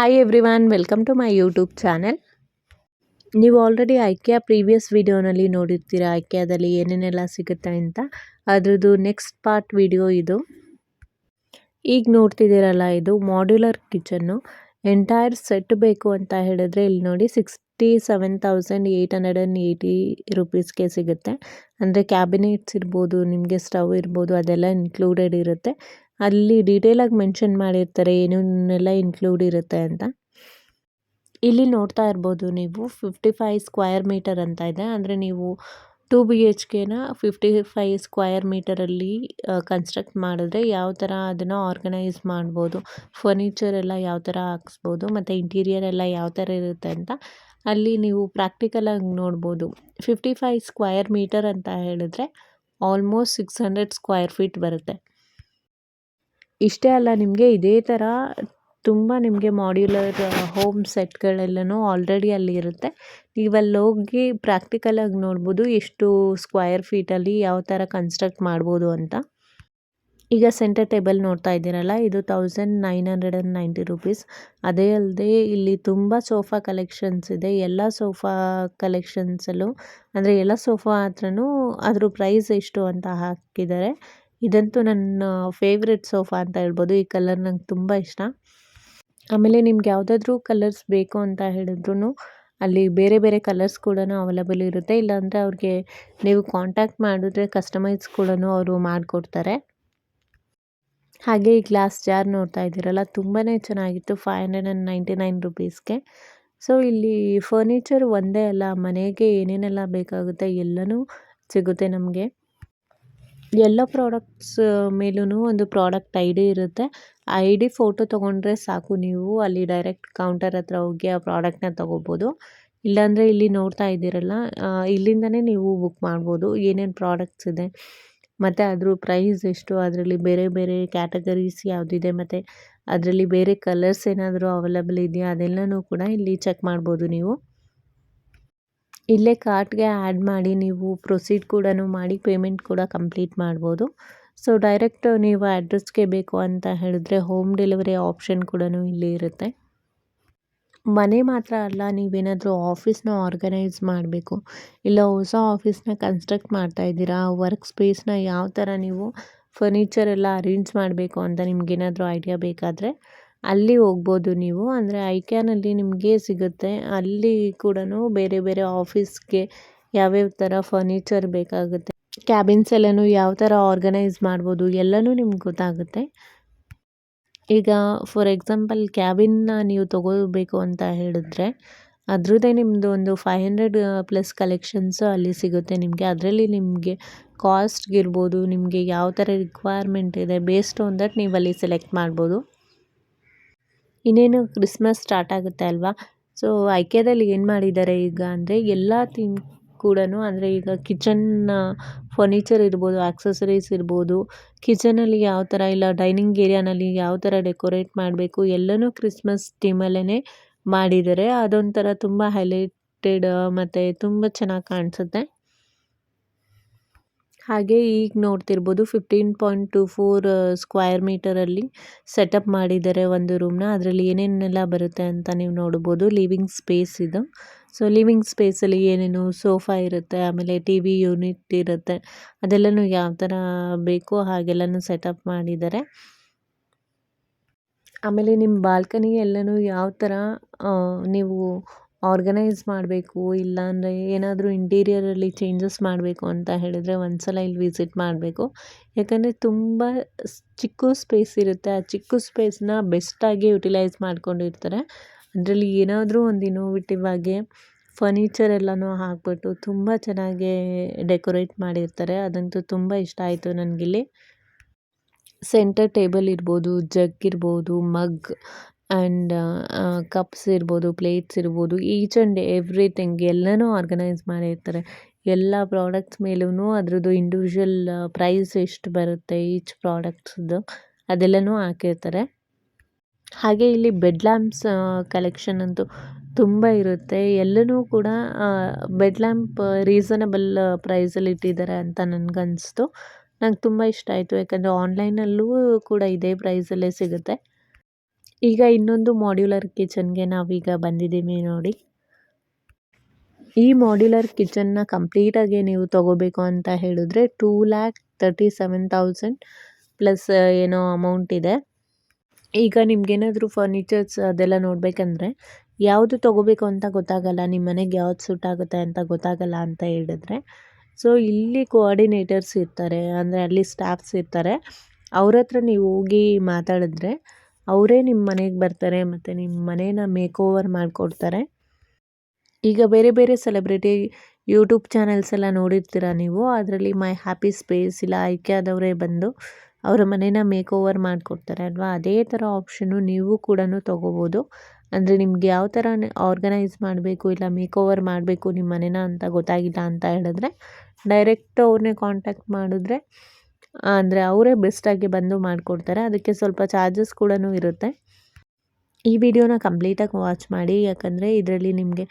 Hi everyone, welcome to my YouTube channel. ನೀವು already IKEA previous ವಿಡಿಯೋನಲ್ಲಿ ನೋಡಿರ್ತೀರ ಐಕಿಯಾದಲ್ಲಿ ಏನೇನೆಲ್ಲ ಸಿಗುತ್ತೆ ಅಂತ. ಅದ್ರದ್ದು ನೆಕ್ಸ್ಟ್ ಪಾರ್ಟ್ ವಿಡಿಯೋ ಇದು. ಈಗ ನೋಡ್ತಿದ್ದೀರಲ್ಲ, ಇದು ಮಾಡ್ಯುಲರ್ ಕಿಚನ್ನು. ಎಂಟೈರ್ ಸೆಟ್ ಬೇಕು ಅಂತ ಹೇಳಿದ್ರೆ ಇಲ್ಲಿ ನೋಡಿ 67,880 ರುಪೀಸ್ಗೆ ಸಿಗುತ್ತೆ. ಅಂದರೆ ಕ್ಯಾಬಿನೆಟ್ಸ್ ಇರ್ಬೋದು, ನಿಮಗೆ ಸ್ಟವ್ ಇರ್ಬೋದು, ಅದೆಲ್ಲ ಇನ್ಕ್ಲೂಡೆಡ್ ಇರುತ್ತೆ. ಅಲ್ಲಿ ಡೀಟೇಲಾಗಿ ಮೆನ್ಷನ್ ಮಾಡಿರ್ತಾರೆ ಏನೇನೆಲ್ಲ ಇನ್ಕ್ಲೂಡ್ ಇರುತ್ತೆ ಅಂತ. ಇಲ್ಲಿ ನೋಡ್ತಾ ಇರ್ಬೋದು ನೀವು 55 ಸ್ಕ್ವಯರ್ ಮೀಟರ್ ಅಂತ ಇದೆ. ಅಂದರೆ ನೀವು 2 BHKನ 55 ಸ್ಕ್ವಯರ್ ಮೀಟರಲ್ಲಿ ಕನ್ಸ್ಟ್ರಕ್ಟ್ ಮಾಡಿದ್ರೆ ಯಾವ ಥರ ಅದನ್ನು ಆರ್ಗನೈಸ್ ಮಾಡ್ಬೋದು, ಫರ್ನಿಚರ್ ಎಲ್ಲ ಯಾವ ಥರ ಹಾಕ್ಸ್ಬೋದು, ಮತ್ತು ಇಂಟೀರಿಯರ್ ಎಲ್ಲ ಯಾವ ಥರ ಇರುತ್ತೆ ಅಂತ ಅಲ್ಲಿ ನೀವು ಪ್ರಾಕ್ಟಿಕಲಾಗಿ ನೋಡ್ಬೋದು. 55 ಸ್ಕ್ವಯರ್ ಮೀಟರ್ ಅಂತ ಹೇಳಿದ್ರೆ ಆಲ್ಮೋಸ್ಟ್ 600 ಸ್ಕ್ವಯರ್ ಫೀಟ್ ಬರುತ್ತೆ. ಇಷ್ಟೇ ಅಲ್ಲ, ನಿಮಗೆ ಇದೇ ಥರ ತುಂಬ ನಿಮಗೆ ಮಾಡ್ಯುಲರ್ ಹೋಮ್ ಸೆಟ್ಗಳೆಲ್ಲನೂ ಆಲ್ರೆಡಿ ಅಲ್ಲಿ ಇರುತ್ತೆ. ನೀವಲ್ಲಿ ಹೋಗಿ ಪ್ರಾಕ್ಟಿಕಲಾಗಿ ನೋಡ್ಬೋದು ಎಷ್ಟು ಸ್ಕ್ವಯರ್ ಫೀಟಲ್ಲಿ ಯಾವ ಥರ ಕನ್ಸ್ಟ್ರಕ್ಟ್ ಮಾಡ್ಬೋದು ಅಂತ. ಈಗ ಸೆಂಟರ್ ಟೇಬಲ್ ನೋಡ್ತಾ ಇದ್ದೀರಲ್ಲ, ಇದು 1990 ರುಪೀಸ್. ಅದೇ ಅಲ್ಲದೆ ಇಲ್ಲಿ ತುಂಬ ಸೋಫಾ ಕಲೆಕ್ಷನ್ಸ್ ಇದೆ. ಎಲ್ಲ ಸೋಫಾ ಕಲೆಕ್ಷನ್ಸಲ್ಲೂ ಅಂದರೆ ಎಲ್ಲ ಸೋಫಾ ಹತ್ರನೂ ಅದ್ರ ಪ್ರೈಸ್ ಎಷ್ಟು ಅಂತ ಹಾಕಿದ್ದಾರೆ. ಇದಂತೂ ನನ್ನ ಫೇವ್ರೆಟ್ ಸೋಫಾ ಅಂತ ಹೇಳ್ಬೋದು. ಈ ಕಲರ್ ನಂಗೆ ತುಂಬ ಇಷ್ಟ. ಆಮೇಲೆ ನಿಮ್ಗೆ ಯಾವುದಾದ್ರೂ ಕಲರ್ಸ್ ಬೇಕು ಅಂತ ಹೇಳಿದ್ರು ಅಲ್ಲಿ ಬೇರೆ ಬೇರೆ ಕಲರ್ಸ್ ಕೂಡ ಅವೈಲಬಲ್ ಇರುತ್ತೆ. ಇಲ್ಲಾಂದರೆ ಅವ್ರಿಗೆ ನೀವು ಕಾಂಟ್ಯಾಕ್ಟ್ ಮಾಡಿದ್ರೆ ಕಸ್ಟಮೈಸ್ ಕೂಡ ಅವರು ಮಾಡಿಕೊಡ್ತಾರೆ. ಹಾಗೆ ಈ ಗ್ಲಾಸ್ ಜಾರ್ ನೋಡ್ತಾ ಇದ್ದೀರಲ್ಲ, ತುಂಬಾ ಚೆನ್ನಾಗಿತ್ತು. 599 ರುಪೀಸ್ಗೆ. ಸೊ ಇಲ್ಲಿ ಫರ್ನಿಚರ್ ಒಂದೇ ಅಲ್ಲ, ಮನೆಗೆ ಏನೇನೆಲ್ಲ ಬೇಕಾಗುತ್ತೆ ಎಲ್ಲನೂ ಸಿಗುತ್ತೆ ನಮಗೆ. ಎಲ್ಲ ಪ್ರಾಡಕ್ಟ್ಸ್ ಮೇಲೂ ಒಂದು ಪ್ರಾಡಕ್ಟ್ ಐ ಡಿ ಇರುತ್ತೆ. ಐ ಡಿ ಫೋಟೋ ತೊಗೊಂಡ್ರೆ ಸಾಕು, ನೀವು ಅಲ್ಲಿ ಡೈರೆಕ್ಟ್ ಕೌಂಟರ್ ಹತ್ರ ಹೋಗಿ ಆ ಪ್ರಾಡಕ್ಟ್ನ ತೊಗೋಬೋದು. ಇಲ್ಲಾಂದರೆ ಇಲ್ಲಿ ನೋಡ್ತಾ ಇದ್ದೀರಲ್ಲ, ಇಲ್ಲಿಂದನೇ ನೀವು ಬುಕ್ ಮಾಡ್ಬೋದು ಏನೇನು ಪ್ರಾಡಕ್ಟ್ಸ್ ಇದೆ ಮತ್ತು ಅದ್ರ ಪ್ರೈಸ್ ಎಷ್ಟು, ಅದರಲ್ಲಿ ಬೇರೆ ಬೇರೆ ಕ್ಯಾಟಗರೀಸ್ ಯಾವುದಿದೆ ಮತ್ತು ಅದರಲ್ಲಿ ಬೇರೆ ಕಲರ್ಸ್ ಏನಾದರೂ ಅವೈಲಬಲ್ ಇದೆಯಾ ಅದೆಲ್ಲನೂ ಕೂಡ ಇಲ್ಲಿ ಚೆಕ್ ಮಾಡ್ಬೋದು ನೀವು. ಇಲ್ಲೇ ಕಾರ್ಟ್ಗೆ ಆ್ಯಡ್ ಮಾಡಿ ನೀವು ಪ್ರೊಸೀಡ್ ಕೂಡ ಮಾಡಿ ಪೇಮೆಂಟ್ ಕೂಡ ಕಂಪ್ಲೀಟ್ ಮಾಡ್ಬೋದು. ಸೊ ಡೈರೆಕ್ಟ್ ನೀವು ಅಡ್ರೆಸ್ಗೆ ಬೇಕು ಅಂತ ಹೇಳಿದ್ರೆ ಹೋಮ್ ಡೆಲಿವರಿ ಆಪ್ಷನ್ ಕೂಡ ಇಲ್ಲಿ ಇರುತ್ತೆ. ಮನೆ ಮಾತ್ರ ಅಲ್ಲ, ನೀವೇನಾದರೂ ಆಫೀಸ್ನ ಆರ್ಗನೈಸ್ ಮಾಡಬೇಕು, ಇಲ್ಲ ಹೊಸ ಆಫೀಸ್ನ ಕನ್ಸ್ಟ್ರಕ್ಟ್ ಮಾಡ್ತಾ ಇದ್ದೀರಾ, ವರ್ಕ್ ಸ್ಪೇಸ್ನ ಯಾವ ಥರ ನೀವು ಫರ್ನಿಚರ್ ಎಲ್ಲ ಅರೇಂಜ್ ಮಾಡಬೇಕು ಅಂತ ನಿಮಗೇನಾದರೂ ಐಡಿಯಾ ಬೇಕಾದರೆ ಅಲ್ಲಿ ಹೋಗ್ಬೋದು ನೀವು. ಅಂದರೆ ಐಕ್ಯಾನಲ್ಲಿ ನಿಮಗೆ ಸಿಗುತ್ತೆ. ಅಲ್ಲಿ ಕೂಡ ಬೇರೆ ಬೇರೆ ಆಫೀಸ್ಗೆ ಯಾವ್ಯಾವ ಥರ ಫರ್ನಿಚರ್ ಬೇಕಾಗುತ್ತೆ, ಕ್ಯಾಬಿನ್ಸ್ ಎಲ್ಲನೂ ಯಾವ ಥರ ಆರ್ಗನೈಸ್ ಮಾಡ್ಬೋದು ಎಲ್ಲನೂ ನಿಮ್ಗೆ ಗೊತ್ತಾಗುತ್ತೆ. ಈಗ ಫಾರ್ ಎಕ್ಸಾಂಪಲ್ ಕ್ಯಾಬಿನ್ನ ನೀವು ತೊಗೋಬೇಕು ಅಂತ ಹೇಳಿದ್ರೆ ಅದ್ರದ್ದೇ ನಿಮ್ಮದು ಒಂದು 500+ ಕಲೆಕ್ಷನ್ಸ್ ಅಲ್ಲಿ ಸಿಗುತ್ತೆ ನಿಮಗೆ. ಅದರಲ್ಲಿ ನಿಮಗೆ ಕಾಸ್ಟ್ಗಿರ್ಬೋದು, ನಿಮಗೆ ಯಾವ ಥರ ರಿಕ್ವೈರ್ಮೆಂಟ್ ಇದೆ ಬೇಸ್ಡ್ ಆನ್ ದಟ್ ನೀವು ಅಲ್ಲಿ ಸೆಲೆಕ್ಟ್ ಮಾಡ್ಬೋದು. ಇನ್ನೇನು ಕ್ರಿಸ್ಮಸ್ ಸ್ಟಾರ್ಟ್ ಆಗುತ್ತೆ ಅಲ್ವಾ. ಸೊ ಐಕ್ಯಾದಲ್ಲಿ ಏನು ಮಾಡಿದ್ದಾರೆ ಈಗ ಅಂದರೆ ಎಲ್ಲ ಥೀಮ್ ಕೂಡ, ಅಂದರೆ ಈಗ ಕಿಚನ್ ಫರ್ನಿಚರ್ ಇರ್ಬೋದು, ಆಕ್ಸೆಸರೀಸ್ ಇರ್ಬೋದು, ಕಿಚನಲ್ಲಿ ಯಾವ ಥರ ಇಲ್ಲ ಡೈನಿಂಗ್ ಏರಿಯಾನಲ್ಲಿ ಯಾವ ಥರ ಡೆಕೋರೇಟ್ ಮಾಡಬೇಕು ಎಲ್ಲನೂ ಕ್ರಿಸ್ಮಸ್ ಥೀಮಲ್ಲೇ ಮಾಡಿದ್ದಾರೆ. ಅದೊಂಥರ ತುಂಬ ಹೈಲೈಟೆಡ್ ಮತ್ತು ತುಂಬ ಚೆನ್ನಾಗಿ ಕಾಣಿಸುತ್ತೆ. ಹಾಗೆ ಈಗ ನೋಡ್ತಿರ್ಬೋದು 15.24 ಸ್ಕ್ವಯರ್ ಮೀಟರಲ್ಲಿ ಸೆಟಪ್ ಮಾಡಿದ್ದಾರೆ ಒಂದು ರೂಮ್ನ. ಅದರಲ್ಲಿ ಏನೇನೆಲ್ಲ ಬರುತ್ತೆ ಅಂತ ನೀವು ನೋಡ್ಬೋದು. ಲಿವಿಂಗ್ ಸ್ಪೇಸ್ ಇದು. ಸೊ ಲಿವಿಂಗ್ ಸ್ಪೇಸಲ್ಲಿ ಏನೇನು ಸೋಫಾ ಇರುತ್ತೆ, ಆಮೇಲೆ TV ಯೂನಿಟ್ ಇರುತ್ತೆ, ಅದೆಲ್ಲನೂ ಯಾವ ಥರ ಬೇಕೋ ಹಾಗೆಲ್ಲನೂ ಸೆಟಪ್ ಮಾಡಿದ್ದಾರೆ. ಆಮೇಲೆ ನಿಮ್ಮ ಬಾಲ್ಕನಿ ಎಲ್ಲನೂ ಯಾವ ಥರ ನೀವು ಆರ್ಗನೈಸ್ ಮಾಡಬೇಕು, ಇಲ್ಲಾಂದರೆ ಏನಾದರೂ ಇಂಟೀರಿಯರಲ್ಲಿ ಚೇಂಜಸ್ ಮಾಡಬೇಕು ಅಂತ ಹೇಳಿದರೆ ಒಂದ್ಸಲ ಇಲ್ಲಿ ವಿಸಿಟ್ ಮಾಡಬೇಕು. ಯಾಕಂದರೆ ತುಂಬ ಚಿಕ್ಕ ಸ್ಪೇಸ್ ಇರುತ್ತೆ. ಆ ಚಿಕ್ಕ ಸ್ಪೇಸ್ನ ಬೆಸ್ಟಾಗಿ ಯುಟಿಲೈಸ್ ಮಾಡ್ಕೊಂಡಿರ್ತಾರೆ. ಅದರಲ್ಲಿ ಏನಾದರೂ ಒಂದು ಇನೋವೇಟಿವ್ ಆಗಿ ಫರ್ನಿಚರ್ ಎಲ್ಲನೂ ಹಾಕ್ಬಿಟ್ಟು ತುಂಬ ಚೆನ್ನಾಗಿ ಡೆಕೋರೇಟ್ ಮಾಡಿರ್ತಾರೆ. ಅದಂತೂ ತುಂಬ ಇಷ್ಟ ಆಯಿತು ನನಗಿಲ್ಲಿ. ಸೆಂಟರ್ ಟೇಬಲ್ ಇರ್ಬೋದು, ಜಗ್ ಇರ್ಬೋದು, ಮಗ್ ಆ್ಯಂಡ್ ಕಪ್ಸ್ ಇರ್ಬೋದು, ಪ್ಲೇಟ್ಸ್ ಇರ್ಬೋದು, ಈಚ್ ಆ್ಯಂಡ್ ಎವ್ರಿಥಿಂಗ್ ಎಲ್ಲನೂ ಆರ್ಗನೈಸ್ ಮಾಡಿರ್ತಾರೆ. ಎಲ್ಲ ಪ್ರಾಡಕ್ಟ್ಸ್ ಮೇಲೂ ಅದ್ರದ್ದು ಇಂಡಿವಿಜುವಲ್ ಪ್ರೈಸ್ ಎಷ್ಟು ಬರುತ್ತೆ ಈಚ್ ಪ್ರಾಡಕ್ಟ್ಸ್ದು ಅದೆಲ್ಲನೂ ಹಾಕಿರ್ತಾರೆ. ಹಾಗೆ ಇಲ್ಲಿ ಬೆಡ್ ಲ್ಯಾಂಪ್ಸ್ ಕಲೆಕ್ಷನ್ ಅಂತೂ ತುಂಬ ಇರುತ್ತೆ. ಎಲ್ಲನೂ ಕೂಡ ಬೆಡ್ ಲ್ಯಾಂಪ್ ರೀಸನಬಲ್ ಪ್ರೈಸಲ್ಲಿ ಇಟ್ಟಿದ್ದಾರೆ ಅಂತ ನನಗನ್ನಿಸ್ತು. ನಂಗೆ ತುಂಬ ಇಷ್ಟ ಆಯಿತು. ಯಾಕಂದರೆ ಆನ್ಲೈನಲ್ಲೂ ಕೂಡ ಇದೇ ಪ್ರೈಸಲ್ಲೇ ಸಿಗುತ್ತೆ. ಈಗ ಇನ್ನೊಂದು ಮಾಡ್ಯುಲರ್ ಕಿಚನ್ಗೆ ನಾವೀಗ ಬಂದಿದ್ದೀವಿ ನೋಡಿ. ಈ ಮಾಡ್ಯುಲರ್ ಕಿಚನ್ನ ಕಂಪ್ಲೀಟಾಗಿ ನೀವು ತೊಗೋಬೇಕು ಅಂತ ಹೇಳಿದ್ರೆ 2,37,000 ಪ್ಲಸ್ ಏನೋ ಅಮೌಂಟ್ ಇದೆ. ಈಗ ನಿಮ್ಗೇನಾದರೂ ಫರ್ನಿಚರ್ಸ್ ಅದೆಲ್ಲ ನೋಡಬೇಕಂದ್ರೆ ಯಾವುದು ತೊಗೋಬೇಕು ಅಂತ ಗೊತ್ತಾಗಲ್ಲ, ನಿಮ್ಮ ಮನೆಗೆ ಯಾವ್ದು ಸೂಟ್ ಆಗುತ್ತೆ ಅಂತ ಗೊತ್ತಾಗಲ್ಲ ಅಂತ ಹೇಳಿದ್ರೆ, ಸೊ ಇಲ್ಲಿ ಕೋಆರ್ಡಿನೇಟರ್ಸ್ ಇರ್ತಾರೆ, ಅಂದರೆ ಅಲ್ಲಿ ಸ್ಟಾಫ್ಸ್ ಇರ್ತಾರೆ. ಅವ್ರ ಹತ್ರ ನೀವು ಹೋಗಿ ಮಾತಾಡಿದ್ರೆ ಅವರೇ ನಿಮ್ಮ ಮನೆಗೆ ಬರ್ತಾರೆ ಮತ್ತು ನಿಮ್ಮ ಮನೇನ ಮೇಕ್ ಓವರ್ ಮಾಡಿಕೊಡ್ತಾರೆ. ಈಗ ಬೇರೆ ಬೇರೆ ಸೆಲೆಬ್ರಿಟಿ ಯೂಟ್ಯೂಬ್ ಚಾನೆಲ್ಸ್ ಎಲ್ಲ ನೋಡಿರ್ತೀರ ನೀವು. ಅದರಲ್ಲಿ ಮೈ ಹ್ಯಾಪಿ ಸ್ಪೇಸ್ ಇಲ್ಲ ಆಯ್ಕೆ ಆದವರೇ ಬಂದು ಅವರ ಮನೇನ ಮೇಕ್ ಓವರ್ ಮಾಡಿಕೊಡ್ತಾರೆ ಅಲ್ವಾ. ಅದೇ ಥರ ಆಪ್ಷನ್ನು ನೀವು ಕೂಡ ತೊಗೋಬೋದು. ಅಂದರೆ ನಿಮ್ಗೆ ಯಾವ ಥರ ಆರ್ಗನೈಸ್ ಮಾಡಬೇಕು ಇಲ್ಲ ಮೇಕ್ ಓವರ್ ಮಾಡಬೇಕು ನಿಮ್ಮ ಮನೇನ ಅಂತ ಗೊತ್ತಾಗಿಲ್ಲ ಅಂತ ಹೇಳಿದ್ರೆ ಡೈರೆಕ್ಟ್ ಅವ್ರನ್ನೇ ಕಾಂಟ್ಯಾಕ್ಟ್ ಮಾಡಿದ್ರೆ ಅಂದರೆ ಅವರೇ ಬೆಸ್ಟಾಗಿ ಬಂದು ಮಾಡಿಕೊಡ್ತಾರೆ. ಅದಕ್ಕೆ ಸ್ವಲ್ಪ ಚಾರ್ಜಸ್ ಕೂಡ ಇರುತ್ತೆ. ಈ ವಿಡಿಯೋನ ಕಂಪ್ಲೀಟಾಗಿ ವಾಚ್ ಮಾಡಿ, ಯಾಕಂದರೆ ಇದರಲ್ಲಿ ನಿಮಗೆ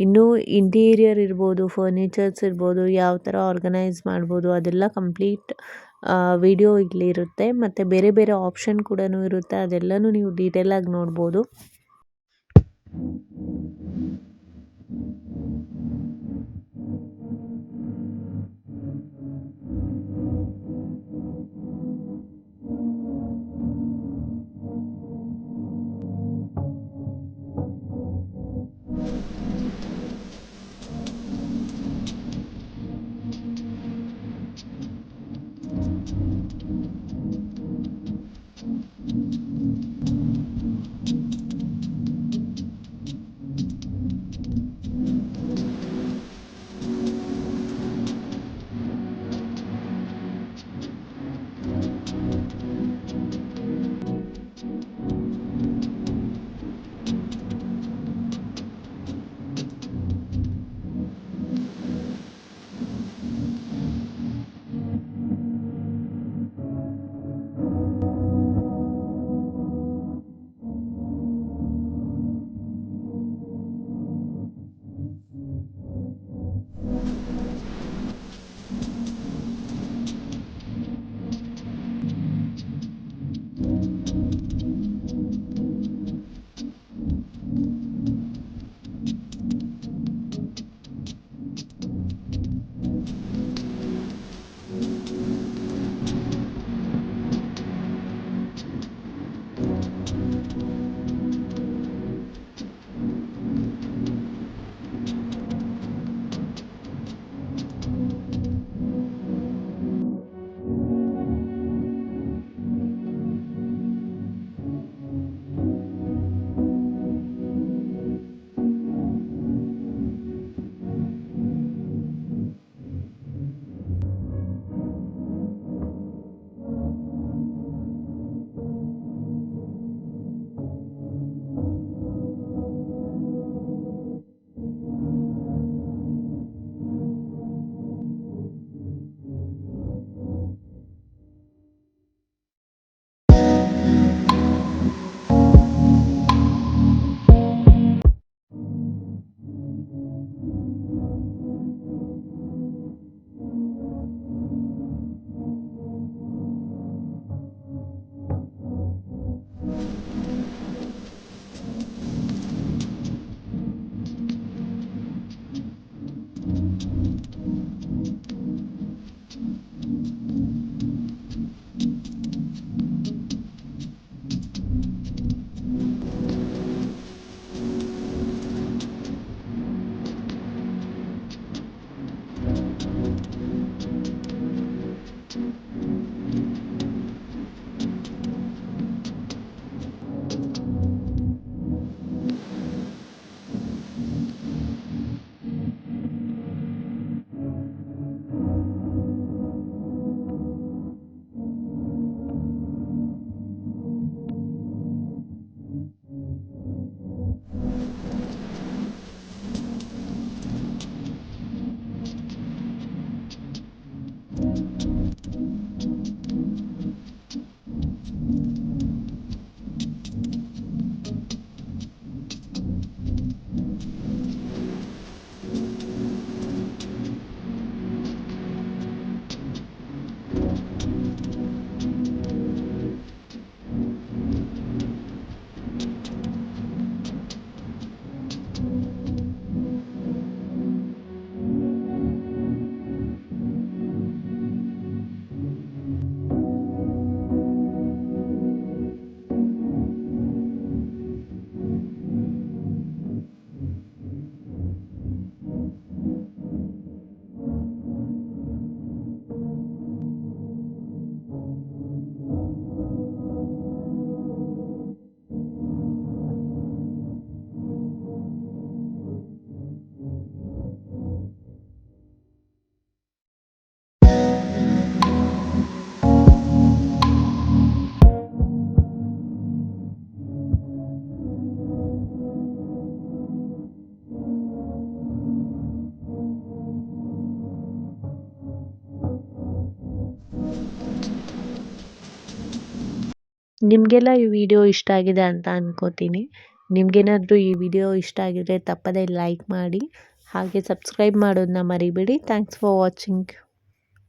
ಇನ್ನೂ ಇಂಟೀರಿಯರ್ ಇರ್ಬೋದು, ಫರ್ನಿಚರ್ಸ್ ಇರ್ಬೋದು, ಯಾವ ಥರ ಆರ್ಗನೈಸ್ ಮಾಡ್ಬೋದು ಅದೆಲ್ಲ ಕಂಪ್ಲೀಟ್ ವಿಡಿಯೋ ಇಲ್ಲಿ ಇರುತ್ತೆ. ಮತ್ತು ಬೇರೆ ಬೇರೆ ಆಪ್ಷನ್ ಕೂಡ ಇರುತ್ತೆ, ಅದೆಲ್ಲನೂ ನೀವು ಡೀಟೇಲಾಗಿ ನೋಡ್ಬೋದು. ನಿಮಗೆಲ್ಲ ಈ ವಿಡಿಯೋ ಇಷ್ಟ ಆಗಿದೆ ಅಂತ ಅನ್ಕೋತೀನಿ. ನಿಮ್ಗೇನಾದರೂ ಈ ವಿಡಿಯೋ ಇಷ್ಟ ಆಗಿದ್ರೆ ತಪ್ಪದೇ ಲೈಕ್ ಮಾಡಿ ಹಾಗೆ ಸಬ್ಸ್ಕ್ರೈಬ್ ಮಾಡೋದನ್ನ ಮರಿಬೇಡಿ. Thanks for watching.